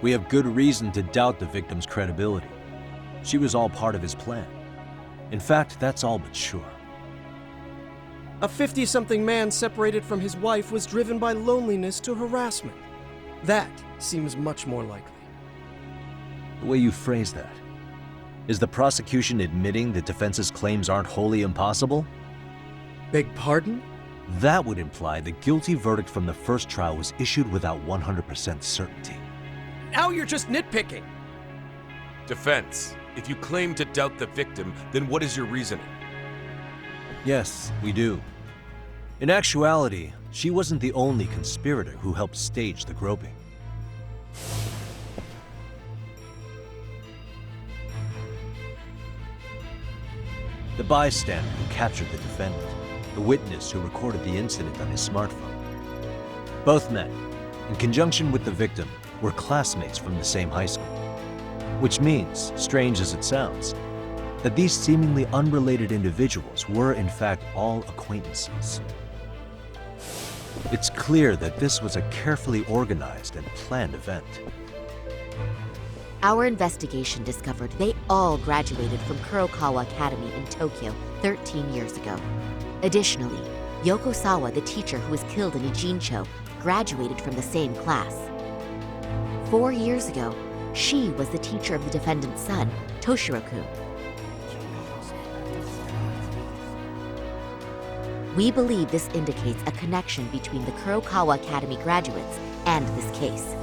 We have good reason to doubt the victim's credibility. She was all part of his plan. In fact, that's all but sure. A 50-something man separated from his wife was driven by loneliness to harassment. That seems much more likely. The way you phrase that, is the prosecution admitting the defense's claims aren't wholly impossible? Beg pardon? That would imply the guilty verdict from the first trial was issued without 100% certainty. Now you're just nitpicking. Defense, if you claim to doubt the victim, then what is your reasoning? Yes, we do. In actuality, she wasn't the only conspirator who helped stage the groping. The bystander who captured the defendant, the witness who recorded the incident on his smartphone. Both men, in conjunction with the victim, were classmates from the same high school. Which means, strange as it sounds, that these seemingly unrelated individuals were in fact all acquaintances. It's clear that this was a carefully organized and planned event. Our investigation discovered they all graduated from Kurokawa Academy in Tokyo 13 years ago. Additionally, Yoko Sawa, the teacher who was killed in Ijincho, graduated from the same class. 4 years ago, she was the teacher of the defendant's son, Toshiro-kun. We believe this indicates a connection between the Kurokawa Academy graduates and this case.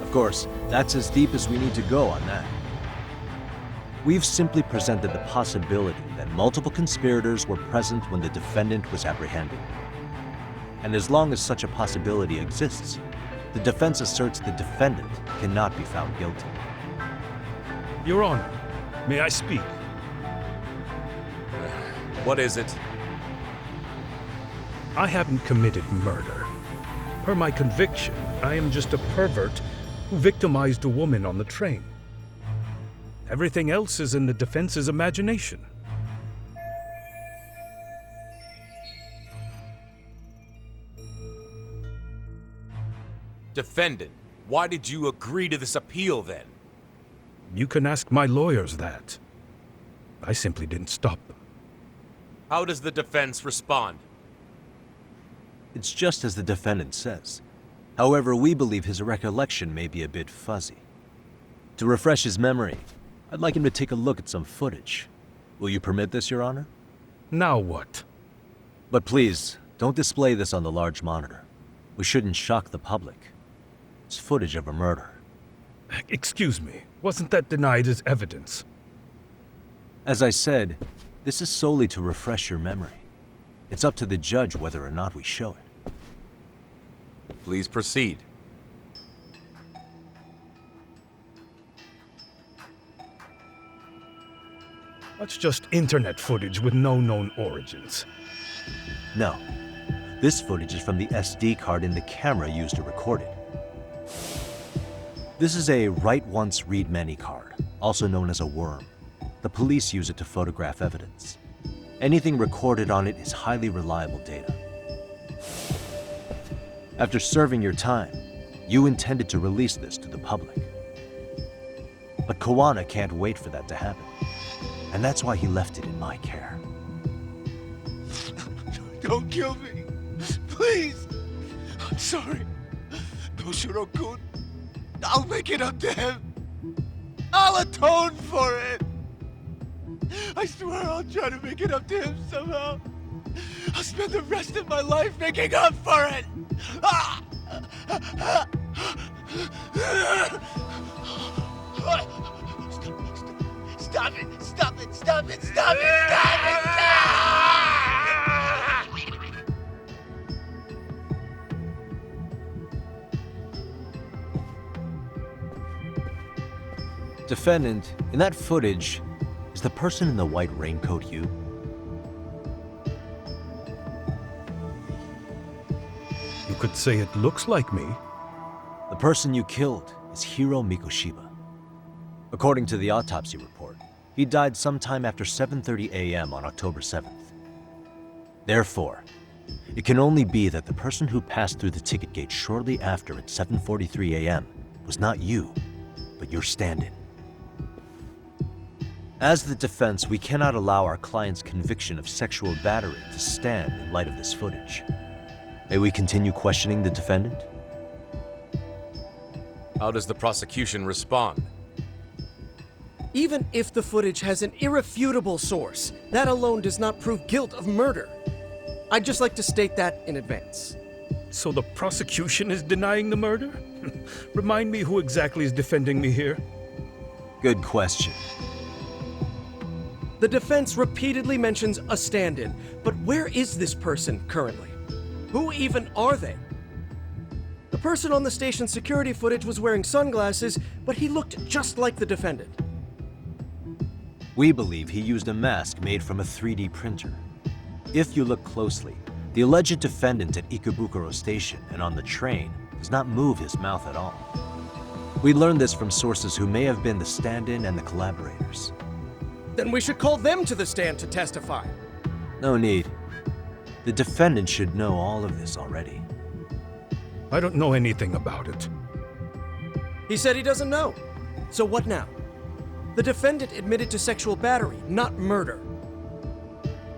Of course, that's as deep as we need to go on that. We've simply presented the possibility that multiple conspirators were present when the defendant was apprehended. And as long as such a possibility exists, the defense asserts the defendant cannot be found guilty. Your Honor, may I speak? What is it? I haven't committed murder. Per my conviction, I am just a pervert who victimized a woman on the train. Everything else is in the defense's imagination. Defendant, why did you agree to this appeal then? You can ask my lawyers that. I simply didn't stop them. How does the defense respond? It's just as the defendant says. However, we believe his recollection may be a bit fuzzy. To refresh his memory, I'd like him to take a look at some footage. Will you permit this, Your Honor? Now what? But please, don't display this on the large monitor. We shouldn't shock the public. It's footage of a murder. Excuse me, wasn't that denied as evidence? As I said, this is solely to refresh your memory. It's up to the judge whether or not we show it. Please proceed. That's just internet footage with no known origins. No. This footage is from the SD card in the camera used to record it. This is a write once, read many card, also known as a worm. The police use it to photograph evidence. Anything recorded on it is highly reliable data. After serving your time, you intended to release this to the public. But Kawana can't wait for that to happen, and that's why he left it in my care. Don't kill me, please. I'm sorry. Toshiro-kun, I'll make it up to him. I'll atone for it. I swear I'll try to make it up to him somehow. I'll spend the rest of my life making up for it. Stop it! Stop it! Stop it! Stop it! Stop it! Defendant, in that footage, is the person in the white raincoat you? You could say it looks like me. The person you killed is Hiro Mikoshiba. According to the autopsy report, he died sometime after 7:30 a.m. on October 7th. Therefore, it can only be that the person who passed through the ticket gate shortly after at 7:43 a.m. was not you, but your stand-in. As the defense, we cannot allow our client's conviction of sexual battery to stand in light of this footage. May we continue questioning the defendant? How does the prosecution respond? Even if the footage has an irrefutable source, that alone does not prove guilt of murder. I'd just like to state that in advance. So the prosecution is denying the murder? Remind me who exactly is defending me here? Good question. The defense repeatedly mentions a stand-in, but where is this person currently? Who even are they? The person on the station security footage was wearing sunglasses, but he looked just like the defendant. We believe he used a mask made from a 3D printer. If you look closely, the alleged defendant at Ikebukuro Station and on the train does not move his mouth at all. We learned this from sources who may have been the stand-in and the collaborators. Then we should call them to the stand to testify. No need. The defendant should know all of this already. I don't know anything about it. He said he doesn't know. So what now? The defendant admitted to sexual battery, not murder.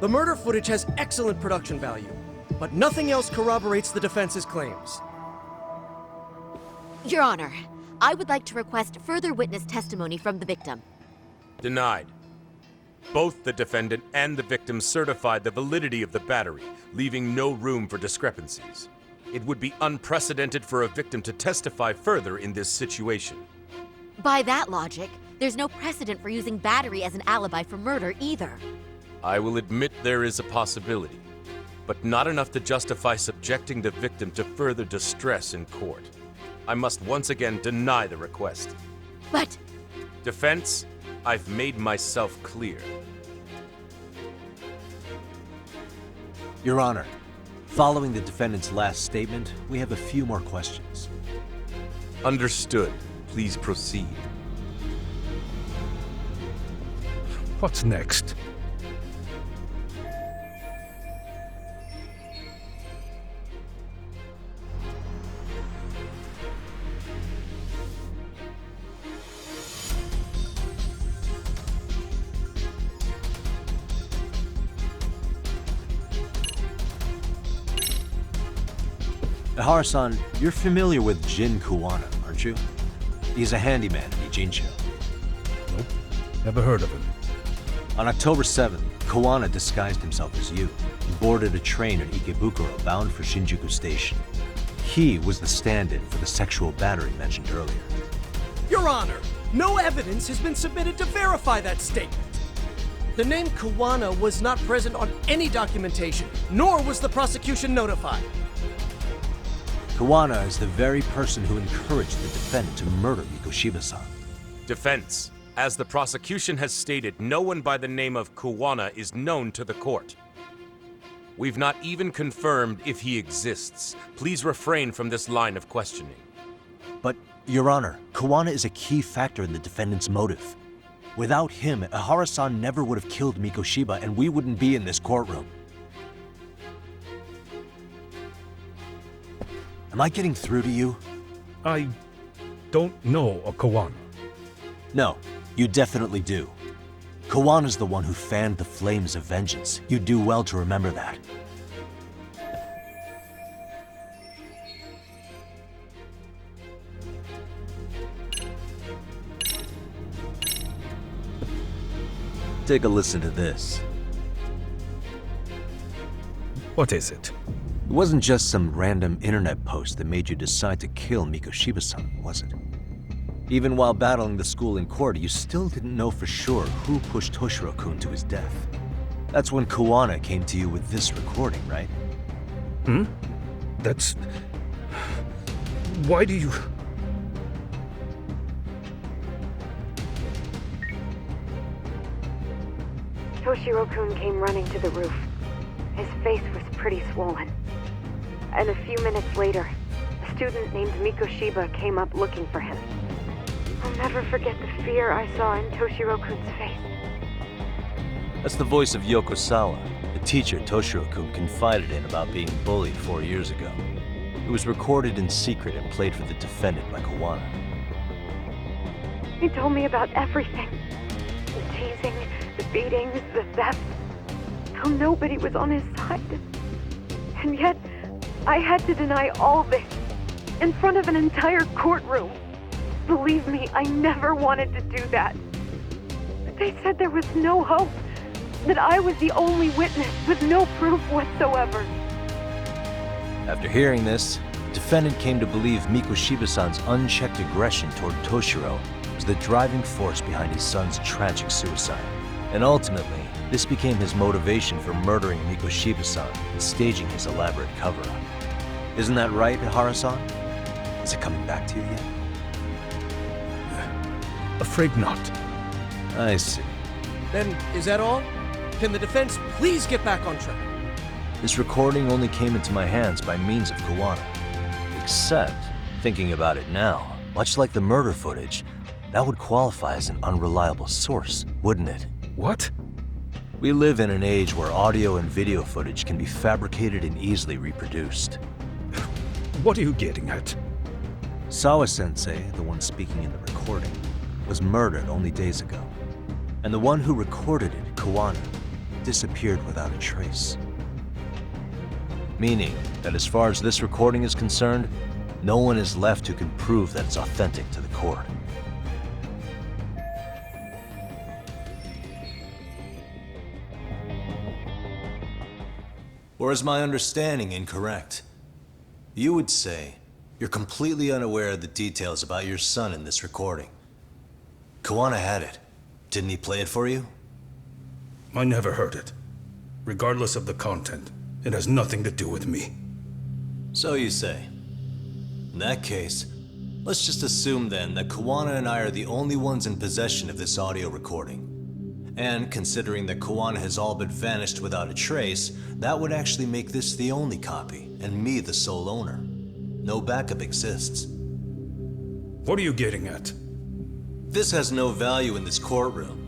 The murder footage has excellent production value, but nothing else corroborates the defense's claims. Your Honor, I would like to request further witness testimony from the victim. Denied. Both the defendant and the victim certified the validity of the battery, leaving no room for discrepancies. It would be unprecedented for a victim to testify further in this situation. By that logic, there's no precedent for using battery as an alibi for murder either. I will admit there is a possibility, but not enough to justify subjecting the victim to further distress in court. I must once again deny the request. But... Defense, I've made myself clear. Your Honor, following the defendant's last statement, we have a few more questions. Understood. Please proceed. What's next? Ehara-San, you're familiar with Jin Kuwana, aren't you? He's a handyman in Ijincho. Nope. Never heard of him. On October 7th, Kuwana disguised himself as you and boarded a train at Ikebukuro bound for Shinjuku Station. He was the stand-in for the sexual battery mentioned earlier. Your Honor, no evidence has been submitted to verify that statement. The name Kuwana was not present on any documentation, nor was the prosecution notified. Kuwana is the very person who encouraged the defendant to murder Mikoshiba-san. Defense, as the prosecution has stated, no one by the name of Kuwana is known to the court. We've not even confirmed if he exists. Please refrain from this line of questioning. But, Your Honor, Kuwana is a key factor in the defendant's motive. Without him, Ehara-san never would have killed Mikoshiba and we wouldn't be in this courtroom. Am I getting through to you? I don't know a Kawana. No, you definitely do. Kawana's the one who fanned the flames of vengeance. You do well to remember that. Take a listen to this. What is it? It wasn't just some random internet post that made you decide to kill Mikoshiba-san, was it? Even while battling the school in court, you still didn't know for sure who pushed Toshiro-kun to his death. That's when Kuwana came to you with this recording, right? That's... Why do you... Toshiro-kun came running to the roof. His face was pretty swollen. And a few minutes later, a student named Mikoshiba came up looking for him. I'll never forget the fear I saw in Toshiro-kun's face. That's the voice of Yokosawa, the teacher Toshiro-kun confided in about being bullied 4 years ago. It was recorded in secret and played for the defendant by Kuwana. He told me about everything. The teasing, the beatings, the theft. How nobody was on his side. And yet, I had to deny all this in front of an entire courtroom. Believe me, I never wanted to do that. But they said there was no hope, that I was the only witness with no proof whatsoever. After hearing this, the defendant came to believe Mikoshiba-san's unchecked aggression toward Toshiro was the driving force behind his son's tragic suicide. And ultimately, this became his motivation for murdering Mikoshiba-san and staging his elaborate cover-up. Isn't that right, Ehara-san? Is it coming back to you yet? Afraid not. I see. Then, is that all? Can the defense please get back on track? This recording only came into my hands by means of Kawana. Except, thinking about it now, much like the murder footage, that would qualify as an unreliable source, wouldn't it? What? We live in an age where audio and video footage can be fabricated and easily reproduced. What are you getting at? Sawa-sensei, the one speaking in the recording, was murdered only days ago. And the one who recorded it, Kawana, disappeared without a trace. Meaning that as far as this recording is concerned, no one is left who can prove that it's authentic to the court. Or is my understanding incorrect? You would say you're completely unaware of the details about your son in this recording. Kawana had it. Didn't he play it for you? I never heard it. Regardless of the content, it has nothing to do with me. So you say. In that case, let's just assume then that Kawana and I are the only ones in possession of this audio recording. And considering that Kawana has all but vanished without a trace, that would actually make this the only copy, and me the sole owner. No backup exists. What are you getting at? This has no value in this courtroom,